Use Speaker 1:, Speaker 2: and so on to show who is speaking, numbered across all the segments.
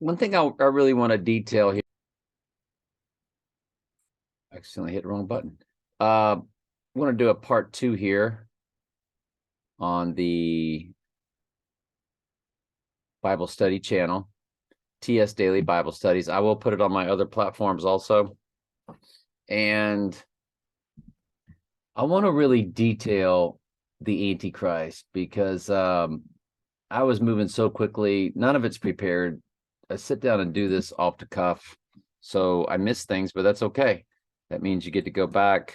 Speaker 1: one thing I really want to detail here. Accidentally hit the wrong button. I want to do a part 2 here on the Bible study channel, TS Daily Bible Studies. I will put it on my other platforms also. And I want to really detail the Antichrist because I was moving so quickly. None of it's prepared. I sit down and do this off the cuff. So I miss things, but that's okay. That means you get to go back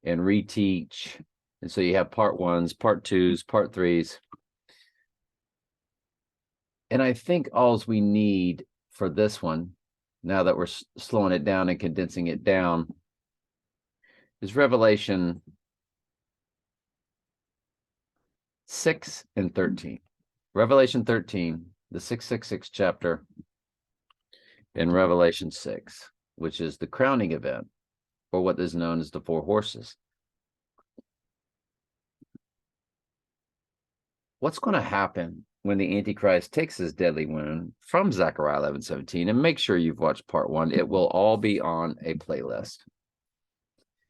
Speaker 1: and reteach. And so you have part 1s, part 2s, part 3s. And I think all we need for this one, now that we're slowing it down and condensing it down, is Revelation 6 and 13. Revelation 13, the 666 chapter, and Revelation 6, which is the crowning event, or what is known as the 4 horses. What's going to happen when the Antichrist takes his deadly wound from Zechariah 11:17? And make sure you've watched part 1. It will all be on a playlist.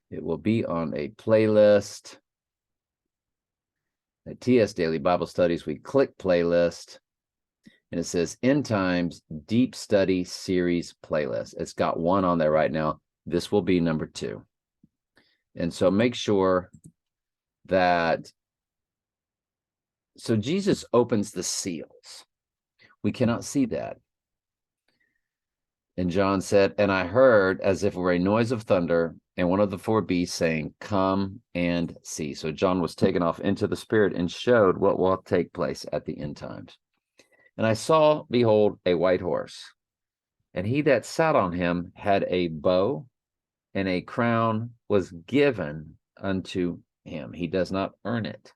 Speaker 1: It will be on a playlist. At TS Daily Bible Studies, we click playlist, and it says End Times Deep Study Series Playlist. It's got 1 on there right now. This will be number 2. And so make sure that, so Jesus opens the seals. We cannot see that. And John said, and I heard as if it were a noise of thunder, and one of the 4 beasts saying, come and see. So John was taken off into the spirit and showed what will take place at the end times. And I saw, behold, a white horse, and he that sat on him had a bow, and a crown was given unto him. He does not earn it.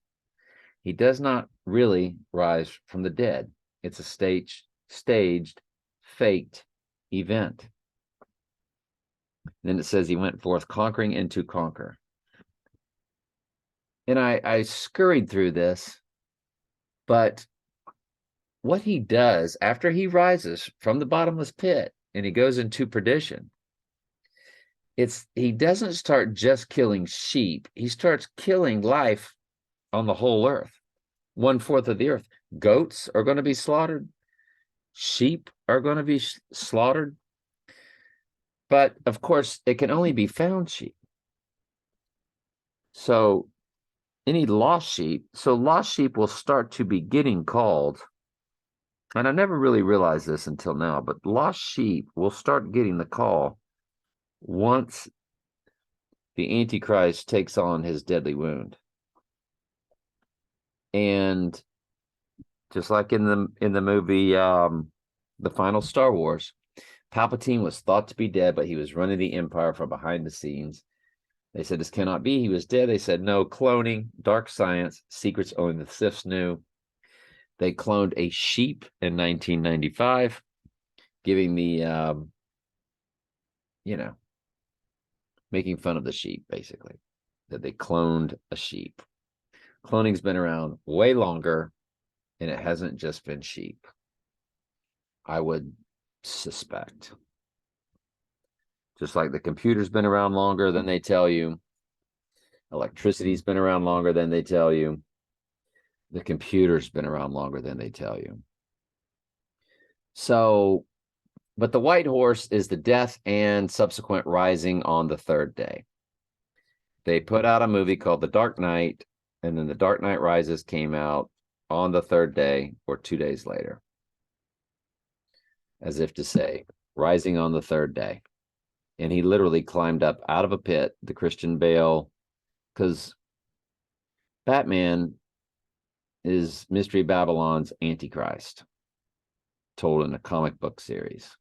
Speaker 1: He does not really rise from the dead. It's a staged, faked event. Then it says he went forth conquering and to conquer. And I scurried through this, but what he does after he rises from the bottomless pit and he goes into perdition, he doesn't start just killing sheep. He starts killing life on the whole earth, 1/4 of the earth. Goats are going to be slaughtered. Sheep are going to be slaughtered. But of course, it can only be found sheep. So any lost sheep, lost sheep will start to be getting called. And I never really realized this until now, but lost sheep will start getting the call once the Antichrist takes on his deadly wound. And just like in the movie, the final Star Wars, Palpatine was thought to be dead, but he was running the Empire from behind the scenes. They said, this cannot be. He was dead. They said, no, cloning, dark science, secrets only the Siths knew. They cloned a sheep in 1995, giving the, making fun of the sheep, basically, that they cloned a sheep. Cloning's been around way longer, and it hasn't just been sheep, I would suspect. Just like the computer's been around longer than they tell you, electricity's been around longer than they tell you, the computer's been around longer than they tell you. So, but the white horse is the death and subsequent rising on the 3rd day. They put out a movie called The Dark Knight, and then The Dark Knight Rises came out on the 3rd day or 2 days later. As if to say, rising on the 3rd day. And he literally climbed up out of a pit, the Christian Bale, because Batman is Mystery Babylon's Antichrist, told in a comic book series.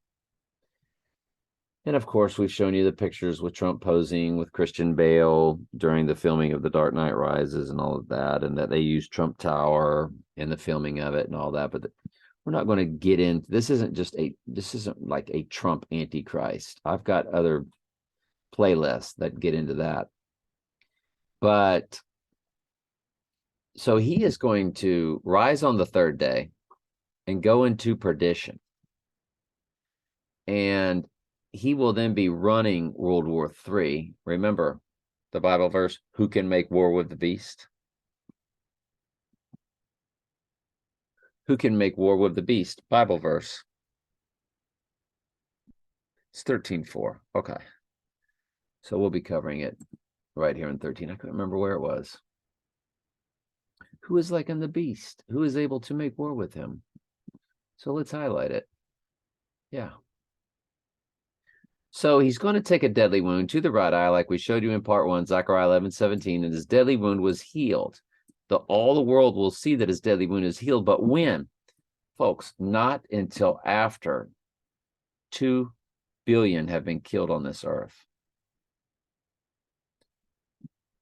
Speaker 1: And of course, we've shown you the pictures with Trump posing with Christian Bale during the filming of The Dark Knight Rises and all of that, and that they used Trump Tower in the filming of it and all that. But we're not going to get into this. This isn't like a Trump Antichrist. I've got other playlists that get into that. But so he is going to rise on the 3rd day and go into perdition. And he will then be running World War III. Remember the Bible verse, who can make war with the beast? Who can make war with the beast? Bible verse. It's 13:4. Okay. So we'll be covering it right here in 13. I couldn't remember where it was. Who is like unto the beast? Who is able to make war with him? So let's highlight it. Yeah. So he's going to take a deadly wound to the right eye, like we showed you in part 1, Zechariah 11:17, and his deadly wound was healed. All the world will see that his deadly wound is healed, but when? Folks, not until after 2 billion have been killed on this earth.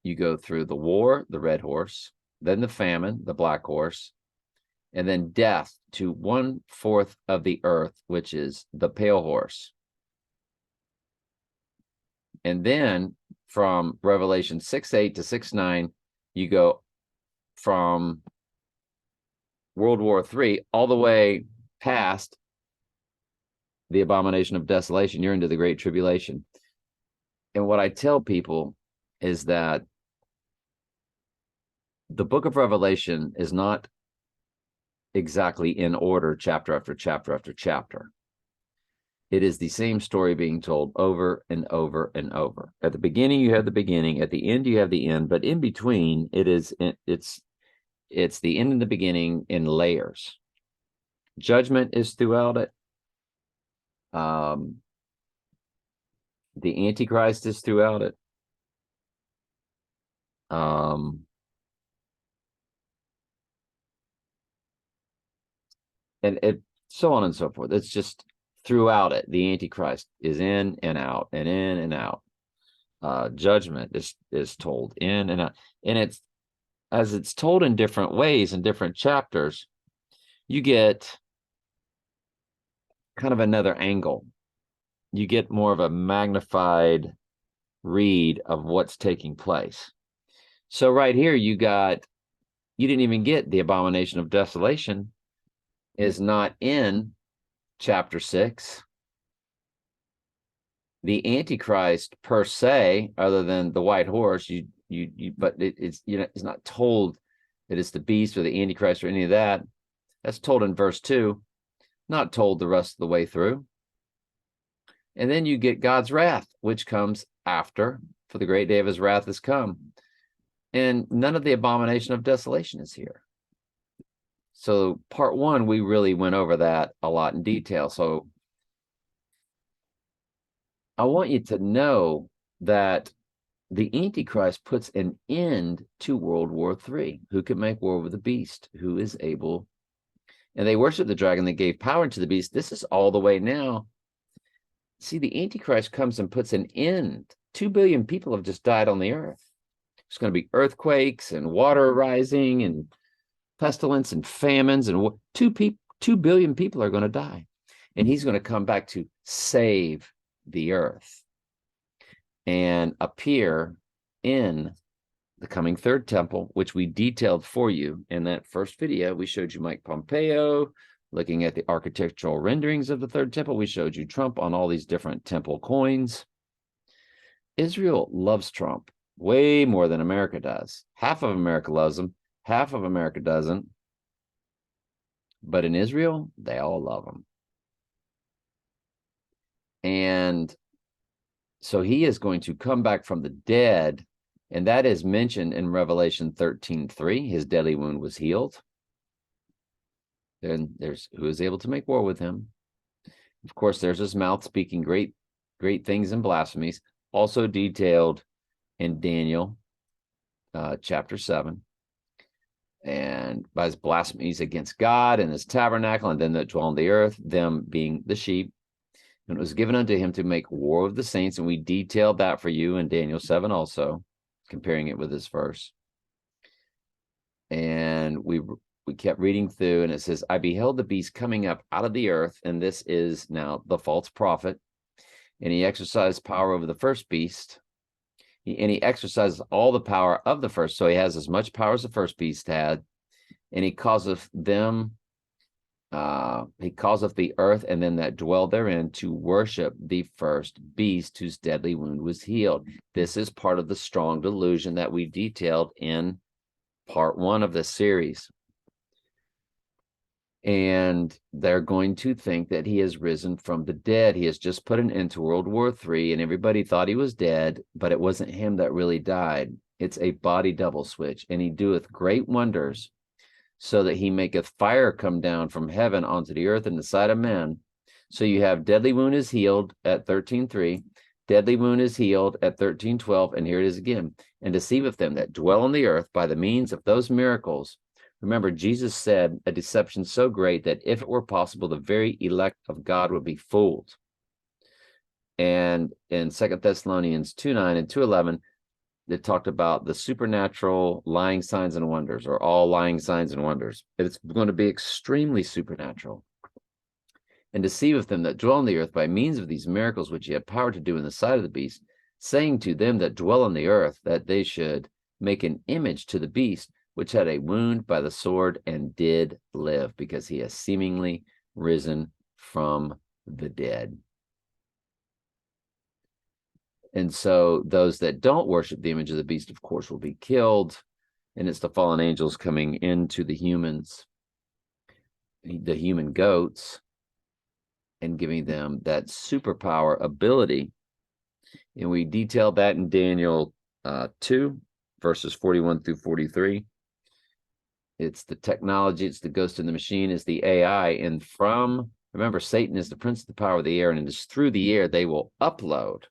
Speaker 1: You go through the war, the red horse, then the famine, the black horse, and then death to 1/4 of the earth, which is the pale horse. And then from Revelation 6:8 to 6:9, you go from World War III all the way past the Abomination of Desolation. You're into the Great Tribulation. And what I tell people is that the book of Revelation is not exactly in order, chapter after chapter after chapter. It is the same story being told over and over and over. At the beginning, you have the beginning. At the end, you have the end. But in between, it's the end and the beginning in layers. Judgment is throughout it. The Antichrist is throughout it. And it so on and so forth. It's just throughout it. The Antichrist is in and out and in and out. Judgment is told in and out. And it's told in different ways in different chapters, you get kind of another angle. You get more of a magnified read of what's taking place. So right here, you didn't even get the Abomination of Desolation is not in chapter 6. The Antichrist per se, other than the white horse, but it's it's not told that it's the beast or the Antichrist or any of that. That's told in verse 2, not told the rest of the way through. And then you get God's wrath, which comes after, for the great day of his wrath has come. And none of the Abomination of Desolation is here. So part 1, we really went over that a lot in detail. So I want you to know that the Antichrist puts an end to World War III. Who can make war with the beast? Who is able? And they worship the dragon that gave power to the beast. This is all the way now. See, the Antichrist comes and puts an end. 2 billion people have just died on the earth. There's going to be earthquakes and water rising and pestilence and famines, and 2 billion people are going to die. And he's going to come back to save the earth and appear in the coming third temple, which we detailed for you in that first video. We showed you Mike Pompeo looking at the architectural renderings of the third temple. We showed you Trump on all these different temple coins. Israel loves Trump way more than America does. Half of America loves him. Half of America doesn't. But in Israel, they all love him. And so he is going to come back from the dead. And that is mentioned in Revelation 13:3. His deadly wound was healed. Then there's who is able to make war with him. Of course, there's his mouth speaking great things and blasphemies. Also detailed in Daniel chapter 7. And by his blasphemies against God and his tabernacle, and them that dwell on the earth, them being the sheep. And it was given unto him to make war with the saints. And we detailed that for you in Daniel 7 also, comparing it with this verse. And we kept reading through, and it says, I beheld the beast coming up out of the earth, and this is now the false prophet. And he exercised power over the first beast. And he exercises all the power of the first. So he has as much power as the first beast had. And he causeth them, he causeth the earth and them that dwell therein to worship the first beast whose deadly wound was healed. This is part of the strong delusion that we detailed in part 1 of this series. And they're going to think that he has risen from the dead. He has just put an end to World War III, and everybody thought he was dead, but it wasn't him that really died. It's a body double switch, and he doeth great wonders, so that he maketh fire come down from heaven onto the earth in the sight of men. So you have deadly wound is healed at 13:3, deadly wound is healed at 13:12, and here it is again, and deceiveth them that dwell on the earth by the means of those miracles. Remember, Jesus said a deception so great that if it were possible, the very elect of God would be fooled. And in 2 Thessalonians 2:9 and 2:11, it talked about the supernatural lying signs and wonders, or all lying signs and wonders. It's going to be extremely supernatural. And deceiveth them that dwell on the earth by means of these miracles which he had power to do in the sight of the beast, saying to them that dwell on the earth that they should make an image to the beast, which had a wound by the sword and did live, because he has seemingly risen from the dead. And so those that don't worship the image of the beast, of course, will be killed. And it's the fallen angels coming into the humans, the human goats, and giving them that superpower ability. And we detailed that in Daniel 2, verses 41 through 43. It's the technology, it's the ghost in the machine, it's the AI. And remember, Satan is the prince of the power of the air, and it is through the air they will upload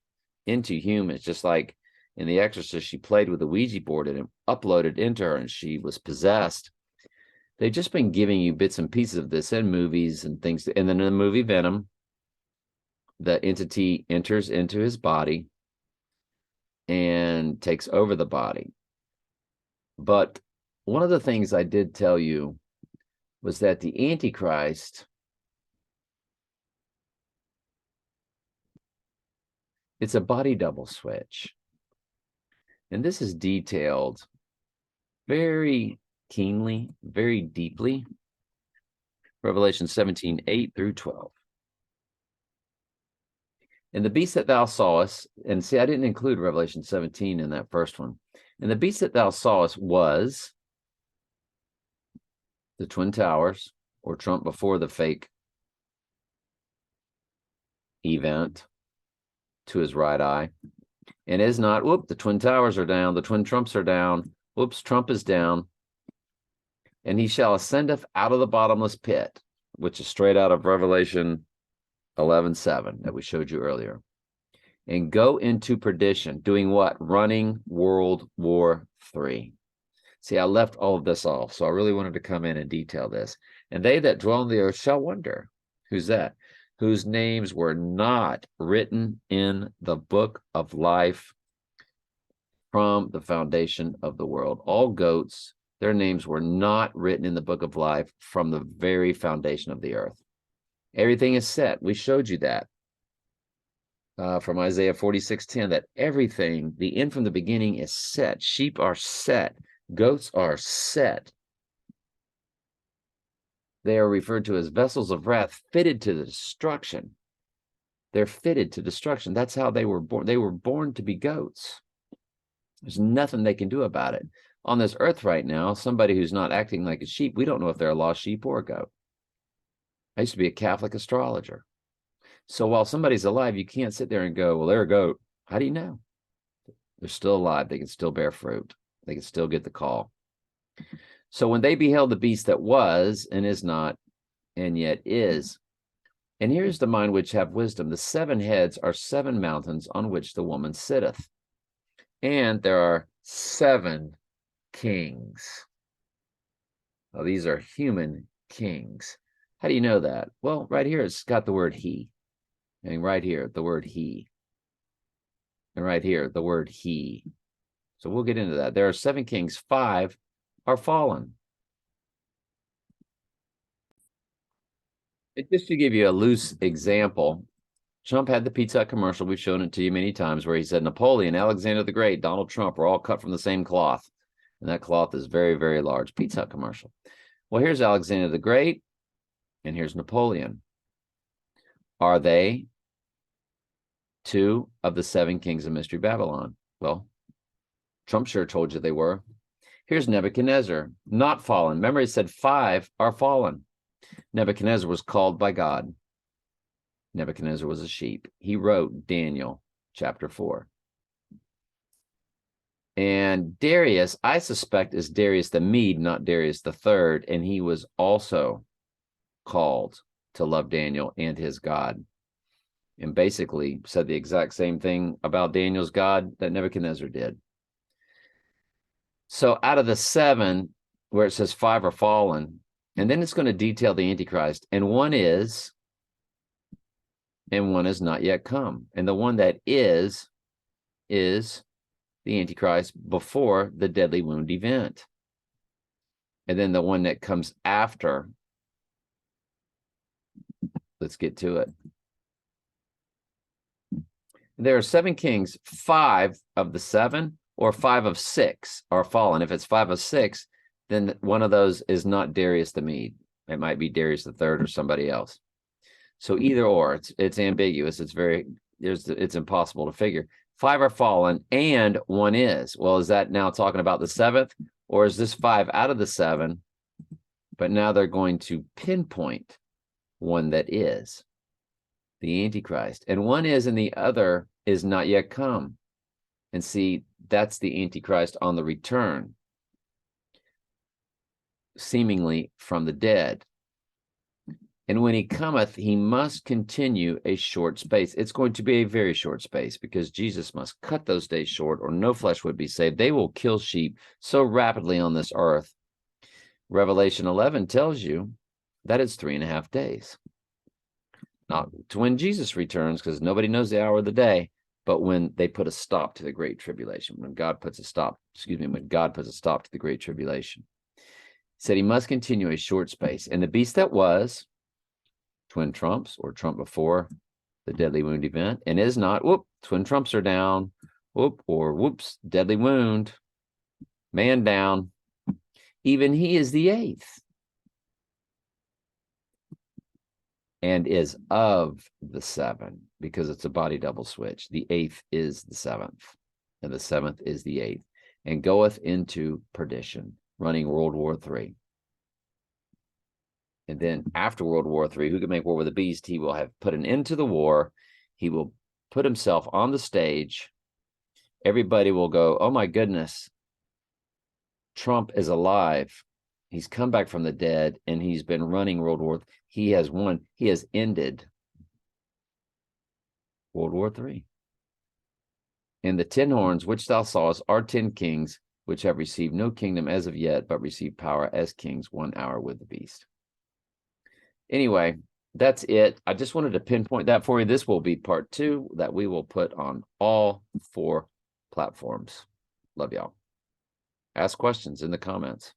Speaker 1: into humans, just like in The Exorcist, she played with the Ouija board and it uploaded into her and she was possessed. They've just been giving you bits and pieces of this in movies and things. And then in the movie Venom, the entity enters into his body and takes over the body. But one of the things I did tell you was that the Antichrist, it's a body double switch. And this is detailed very keenly, very deeply. Revelation 17:8 through 12. And the beast that thou sawest, and see, I didn't include Revelation 17 in that first one. And the beast that thou sawest was the Twin Towers, or Trump before the fake event, to his right eye, and is not, whoop, the Twin Towers are down, the Twin Trumps are down, whoops, Trump is down, and he shall ascendeth out of the bottomless pit, which is straight out of Revelation 11:7 that we showed you earlier, and go into perdition, doing what? Running World War III. See, I left all of this off, so I really wanted to come in and detail this. And they that dwell on the earth shall wonder. Who's that? Whose names were not written in the book of life from the foundation of the world. All goats, their names were not written in the book of life from the very foundation of the earth. Everything is set. We showed you that from Isaiah 46:10, that everything, the end from the beginning, is set. Sheep are set. Goats are set. They are referred to as vessels of wrath, fitted to the destruction. They're fitted to destruction. That's how they were born. They were born to be goats. There's nothing they can do about it. On this earth right now, somebody who's not acting like a sheep, we don't know if they're a lost sheep or a goat. I used to be a Catholic astrologer. So while somebody's alive, you can't sit there and go, well, they're a goat. How do you know? They're still alive. They can still bear fruit. They can still get the call. So when they beheld the beast that was and is not and yet is, and here's the mind which have wisdom, the 7 heads are 7 mountains on which the woman sitteth, and there are 7 kings. Now, these are human kings. How do you know that? Well, right here it's got the word he, and right here the word he, and right here the word he. So we'll get into that. There are 7 kings, 5 are fallen. Just to give you a loose example, Trump had the Pizza Hut commercial. We've shown it to you many times, where he said Napoleon, Alexander the Great, Donald Trump are all cut from the same cloth. And that cloth is very, very large. Pizza Hut commercial. Well, here's Alexander the Great. And here's Napoleon. Are they 2 of the 7 kings of Mystery Babylon? Well, Trump sure told you they were. Here's Nebuchadnezzar, not fallen. Remember, he said 5 are fallen. Nebuchadnezzar was called by God. Nebuchadnezzar was a sheep. He wrote Daniel chapter 4. And Darius, I suspect, is Darius the Mede, not Darius the Third, and he was also called to love Daniel and his God, and basically said the exact same thing about Daniel's God that Nebuchadnezzar did. So out of the 7, where it says 5 are fallen, and then it's going to detail the Antichrist, and one is not yet come. And the one that is the Antichrist before the deadly wound event. And then the one that comes after, let's get to it. There are 7 kings, 5 of the 7 or 5 of 6 are fallen. If it's 5 of 6, then one of those is not Darius the Mede. It might be Darius the Third or somebody else. So either or, it's ambiguous. It's impossible to figure. 5 are fallen and one is. Well, is that now talking about the 7th, or is this 5 out of the 7? But now they're going to pinpoint one that is the Antichrist, and one is and the other is not yet come. And see, that's the Antichrist on the return, seemingly from the dead. And when he cometh, he must continue a short space. It's going to be a very short space, because Jesus must cut those days short, or no flesh would be saved. They will kill sheep so rapidly on this earth. Revelation 11 tells you that it's 3.5 days. Not to when Jesus returns, because nobody knows the hour of the day, but when they put a stop to the Great Tribulation, when God puts a stop to the Great Tribulation. He said he must continue a short space. And the beast that was, twin trumps, or trump before the deadly wound event, and is not, twin trumps are down, whoops, deadly wound, man down. Even he is the 8th, and is of the 7, because it's a body double switch. The 8th is the 7th, and the 7th is the 8th, and goeth into perdition, running World War III. And then after World War III, who can make war with the beast? He will have put an end to the war. He will put himself on the stage. Everybody will go, oh my goodness, Trump is alive. He's come back from the dead, and he's been running World War. He has won. He has ended World War III. And the 10 horns which thou sawest are 10 kings, which have received no kingdom as of yet, but receive power as kings 1 hour with the beast. Anyway, that's it. I just wanted to pinpoint that for you. This will be part 2 that we will put on all 4 platforms. Love y'all. Ask questions in the comments.